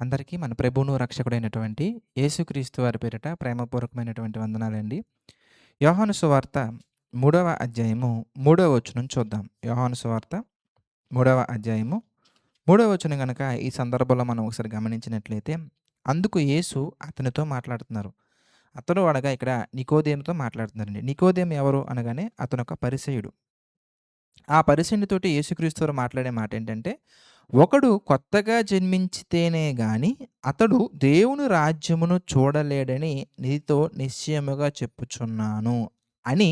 అందరికీ మన ప్రభువును, రక్షకుడైనటువంటి యేసుక్రీస్తు వారి పేరిట ప్రేమపూర్వకమైనటువంటి వందనాలండి. యోహాను సువార్త 3వ అధ్యాయము 3వ వచనం చూద్దాం. యోహాను సువార్త 3వ అధ్యాయము 3వ వచనం గనక ఈ సందర్భంలో మనం ఒకసారి గమనించినట్లయితే, అందుకు యేసు అతనితో మాట్లాడుతున్నారు. అతడు అనగా ఇక్కడ నికోదేముతో మాట్లాడుతున్నారండి. నికోదేము ఎవరు అనగానే అతనొక పరిసయ్యుడు. ఆ పరిసయ్యునితోటి యేసుక్రీస్తు వారు మాట్లాడే మాటేంటంటే, ఒకడు కొత్తగా జన్మించితేనే గాని అతడు దేవుని రాజ్యమును చూడలేడని నీతో నిశ్చయముగా చెప్పుచున్నాను అని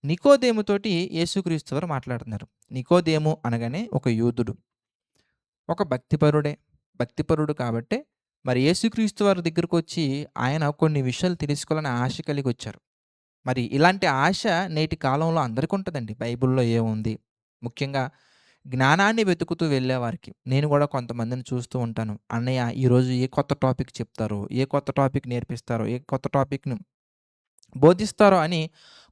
నికోదేముతోటి యేసుక్రీస్తు వారు మాట్లాడుతున్నారు. నికోదేము అనగానే ఒక యూదుడు. ఒక భక్తిపరుడే. భక్తిపరుడు కాబట్టే మరి యేసుక్రీస్తు వారి దగ్గరకొచ్చి ఆయన కొన్ని విషయాలు తెలుసుకోవాలని ఆశ కలిగొచ్చారు. మరి ఇలాంటి ఆశ నేటి కాలంలో అందరికుంటదండి. బైబిల్‌లో ఏముంది? ముఖ్యంగా జ్ఞానాన్ని వెతుకుతూ వెళ్ళేవారికి. నేను గూడా కొంతమందిని చూస్తూ ఉంటాను. అన్నయ్య ఈరోజు ఏ కొత్త టాపిక్ చెప్తారో, ఏ కొత్త టాపిక్ నేర్పిస్తారో, ఏ కొత్త టాపిక్‌ను బోధిస్తారో అని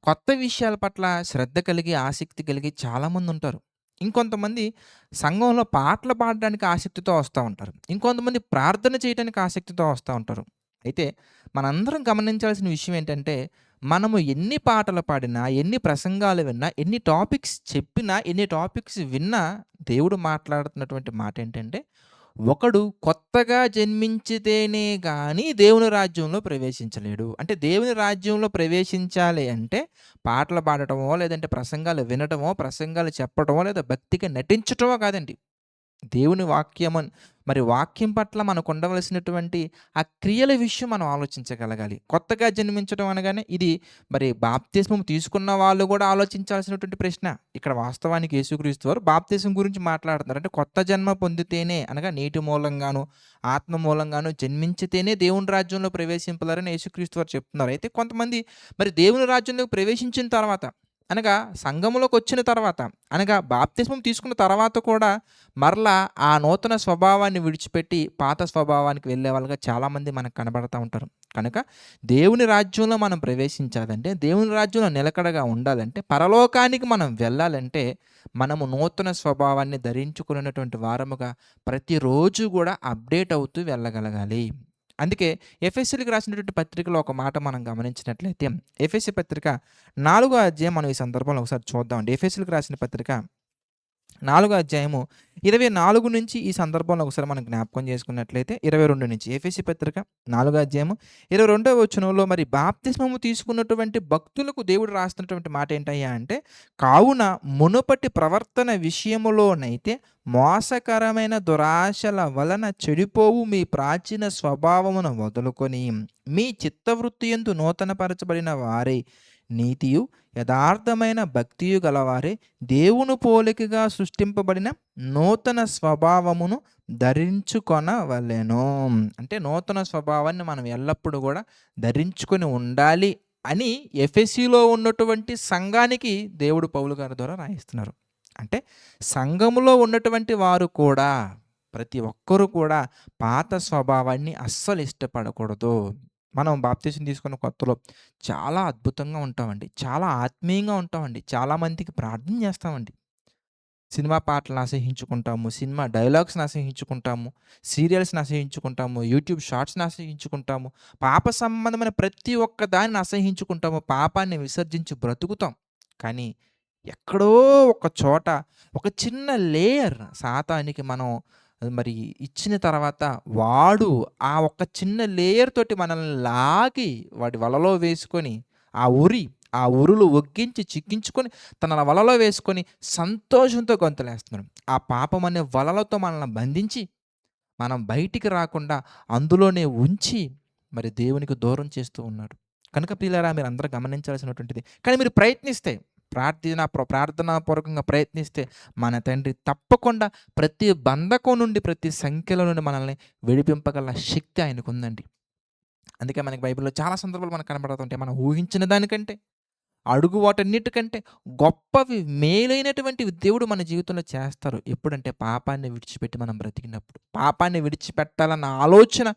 కొత్త విషయాల పట్ల శ్రద్ధ కలిగి, ఆసక్తి కలిగి చాలామందుంటారు. ఇంకొంతమంది సంఘంలో పాటలు పాడడానికి ఆసక్తితో వస్తా ఉంటారు. ఇంకొంతమంది ప్రార్థన చేయటానికి ఆసక్తితో వస్తా ఉంటారు. అయితే మనందరం గమనించాల్సిన విషయం ఏంటంటే, మనము ఎన్ని పాటలు పాడినా, ఎన్ని ప్రసంగాలు విన్నా, ఎన్ని టాపిక్స్ చెప్పినా, ఎన్ని టాపిక్స్ విన్నా దేవుడు మాట్లాడుతున్నటువంటి మాటేంటంటే, ఒకడు కొత్తగా జన్మించితేనే గాని దేవుని రాజ్యంలో ప్రవేశించలేడు. అంటే దేవుని రాజ్యంలో ప్రవేశించాలి అంటే పాటలు పాడటమో, లేదంటే ప్రసంగాలు వినటమో, ప్రసంగాలు చెప్పటమో, లేదా భక్తిగా నటించటమో కాదండి. దేవుని మరి వాక్యం పట్ల మనకు ఉండవలసినటువంటి ఆ క్రియల విషయం మనం ఆలోచించగలగాలి. కొత్తగా జన్మించడం అనగానే ఇది మరి బాప్తిస్మం తీసుకున్న వాళ్ళు కూడా ఆలోచించాల్సినటువంటి ప్రశ్న. ఇక్కడ వాస్తవానికి యేసుక్రీస్తు వారు బాప్తిస్మం గురించి మాట్లాడుతున్నారు. అంటే కొత్త జన్మ పొందితేనే అనగా నీటి మూలంగాను, ఆత్మ మూలంగాను జన్మించితేనే దేవుని రాజ్యంలో ప్రవేశింపలేరని యేసుక్రీస్తు వారు చెప్తున్నారు. అయితే కొంతమంది మరి దేవుని రాజ్యంలోకి ప్రవేశించిన తర్వాత అనగా సంఘములోకొచ్చిన తర్వాత, అనగా బాప్తిస్మం తీసుకున్న తర్వాత కూడా మరలా ఆ నూతన స్వభావాన్ని విడిచిపెట్టి పాత స్వభావానికి వెళ్ళేవాళ్ళుగా చాలామంది మనకు కనబడతా ఉంటారు. కనుక దేవుని రాజ్యంలో మనం ప్రవేశించాలంటే, దేవుని రాజ్యంలో నిలకడగా ఉండాలంటే, పరలోకానికి మనం వెళ్ళాలంటే, మనము నూతన స్వభావాన్ని ధరించుకున్నటువంటి వారముగా ప్రతిరోజు గూడా అప్‌డేట్ అవుతూ వెళ్ళగలగాలి. అందుకే ఎఫెసీయులకు రాసినటువంటి పత్రికలో ఒక మాట మనం గమనించినట్లయితే, ఎఫెసీ పత్రిక 4 అధ్యాయం మనం ఈ సందర్భంలో ఒకసారి చూద్దామండి. ఎఫెసీయులకు రాసిన పత్రిక 4 అధ్యాయము 24 నుంచి ఈ సందర్భంలో ఒకసారి మనం జ్ఞాపకం చేసుకున్నట్లయితే 22 నుంచి ఎఫెసీ పత్రిక 4 అధ్యాయము 22వ వచనంలో మరి బాప్తిస్మము తీసుకున్నటువంటి భక్తులకు దేవుడు రాస్తున్నటువంటి మాట ఏంటయ్యా అంటే, కావున మునుపటి ప్రవర్తన విషయములోనైతే మోసకరమైన దురాశల వలన చెడిపోవు మీ ప్రాచీన స్వభావమును వదులుకొని మీ చిత్తవృత్తియందు నూతనపరచబడిన వారై నీతియు యథార్థమైన భక్తియు గలవారే దేవుని పోలికగా సృష్టింపబడిన నూతన స్వభావమును ధరించుకొనవలెను. అంటే నూతన స్వభావాన్ని మనం ఎల్లప్పుడూ కూడా ధరించుకొని ఉండాలి అని ఎఫెసీలో ఉన్నటువంటి సంఘానికి దేవుడు పౌలు గారి ద్వారా రాయిస్తున్నారు. అంటే సంఘములో ఉన్నటువంటి వారు కూడా ప్రతి ఒక్కరూ కూడా పాత స్వభావాన్ని అస్సలు ఇష్టపడకూడదు. మనం బాప్తీసం తీసుకున్న కొత్తలో చాలా అద్భుతంగా ఉంటామండి. చాలా ఆత్మీయంగా ఉంటామండి. చాలా మందికి ప్రార్థన చేస్తామండి. సినిమా పాటలను అసహ్యించుకుంటాము. సినిమా డైలాగ్స్‌ని అసహ్యించుకుంటాము. సీరియల్స్‌ని అసహ్యించుకుంటాము. యూట్యూబ్ షార్ట్స్‌ని అసహ్యించుకుంటాము. పాప సంబంధమైన ప్రతి ఒక్క దాన్ని అసహ్యించుకుంటాము. పాపాన్ని విసర్జించి బ్రతుకుతాం. కానీ ఎక్కడో ఒక చోట ఒక చిన్న లేయర్ సాతానికి మనం మరి ఇచ్చిన తర్వాత వాడు ఆ ఒక్క చిన్న లేయర్ తోటి మనల్ని లాగి వాడి వలలో వేసుకొని ఆ ఉరులు ఒగ్గించి చిక్కించుకొని తన వలలో వేసుకొని సంతోషంతో గొంతులేస్తున్నాడు. ఆ పాపం అనే వలలతో మనల్ని బంధించి మనం బయటికి రాకుండా అందులోనే ఉంచి మరి దేవునికి దూరం చేస్తూ ఉన్నాడు. కనుక ప్రియులారా మీరందరూ గమనించాల్సినటువంటిది. కానీ మీరు ప్రయత్నిస్తే ప్రార్థనాపూర్వకంగా ప్రయత్నిస్తే మన తండ్రి తప్పకుండా ప్రతి బంధకం నుండి, ప్రతి సంఖ్యలో నుండి మనల్ని విడిపింపగల శక్తి ఆయనకుందండి. అందుకే మనకి బైబిల్‌లో చాలా సందర్భాలు మనకు కనబడుతుంటాయి. మనం ఊహించిన దానికంటే, అడుగు వాటన్నిటికంటే గొప్పవి, మేలైనటువంటివి దేవుడు మన జీవితంలో చేస్తారు. ఎప్పుడంటే పాపాన్ని విడిచిపెట్టి మనం బ్రతికినప్పుడు. పాపాన్ని విడిచిపెట్టాలన్న ఆలోచన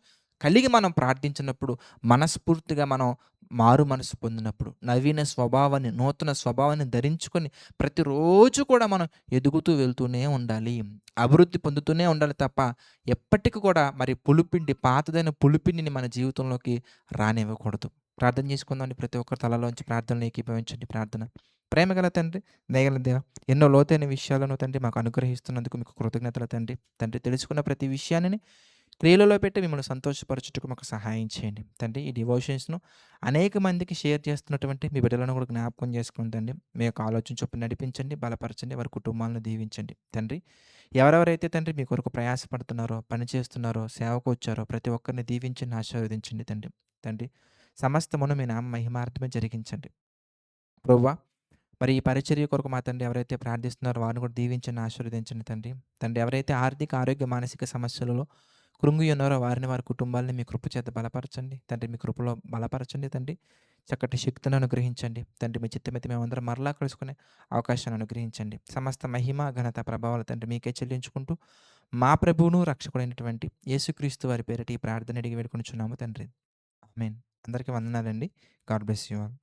కలిగి మనం ప్రార్థించినప్పుడు, మనస్ఫూర్తిగా మనం మారు మనసు పొందినప్పుడు, నవీన స్వభావాన్ని, నూతన స్వభావాన్ని ధరించుకొని ప్రతిరోజు కూడా మనం ఎదుగుతూ వెళ్తూనే ఉండాలి. అభివృద్ధి పొందుతూనే ఉండాలి తప్ప, ఎప్పటికి కూడా మరి పులిపిండి పాతదైన పులిపిండిని మన జీవితంలోకి రానివ్వకూడదు. ప్రార్థన చేసుకుందామండి. ప్రతి ఒక్కరు తలలోంచి ప్రార్థనలో ఏకీభవించండి. ప్రార్థన. ప్రేమగల తండ్రి, దయగల దేవ, ఎన్నో లోతైన విషయాలను తండ్రి మాకు అనుగ్రహిస్తున్నందుకు మీకు కృతజ్ఞతలు తండ్రి. తండ్రి తెలుసుకున్న ప్రతి విషయాన్ని క్రియలలో పెట్టి మిమ్మల్ని సంతోషపరచుటకు మాకు సహాయం చేయండి. తండ్రి ఈ డివోషన్స్‌ను అనేక మందికి షేర్ చేస్తున్నటువంటి మీ బిడ్డలను కూడా జ్ఞాపకం చేసుకోండి తండ్రి. మీ యొక్క ఆలోచన చొప్పున నడిపించండి, బలపరచండి, వారి కుటుంబాలను దీవించండి. తండ్రి ఎవరెవరైతే తండ్రి మీ కొరకు ప్రయాసపడుతున్నారో, పని చేస్తున్నారో, సేవకు వచ్చారో ప్రతి ఒక్కరిని దీవించండి, ఆశీర్వదించండి తండ్రి. తండ్రి సమస్తమును మీ నామ మహిమార్థమే జరిగించండి. ప్రభువా మరి ఈ పరిచర్య కొరకు మా తండ్రి ఎవరైతే ప్రార్థిస్తున్నారో వారిని కూడా దీవించండి, ఆశీర్వదించండి తండ్రి. తండ్రి ఎవరైతే ఆర్థిక, ఆరోగ్య, మానసిక సమస్యలలో కృంగి ఉన్నారో వారిని, వారి కుటుంబాలని మీ కృప చేత బలపరచండి. తండ్రి మీ కృపలో బలపరచండి తండ్రి. చక్కటి శక్తిని అనుగ్రహించండి. తండ్రి మీ చిత్తమైతే మేమందరం మరలా కలుసుకునే అవకాశాన్ని అనుగ్రహించండి. సమస్త మహిమ, ఘనత, ప్రభావాలు తండ్రి మీకే చెల్లించుకుంటూ మా ప్రభువును, రక్షకుడైనటువంటి యేసుక్రీస్తు వారి పేరిట ఈ ప్రార్థన అడిగి వేడుకొనుచున్నాము తండ్రి. ఆమేన్. అందరికీ వందనాలండి. God bless you all.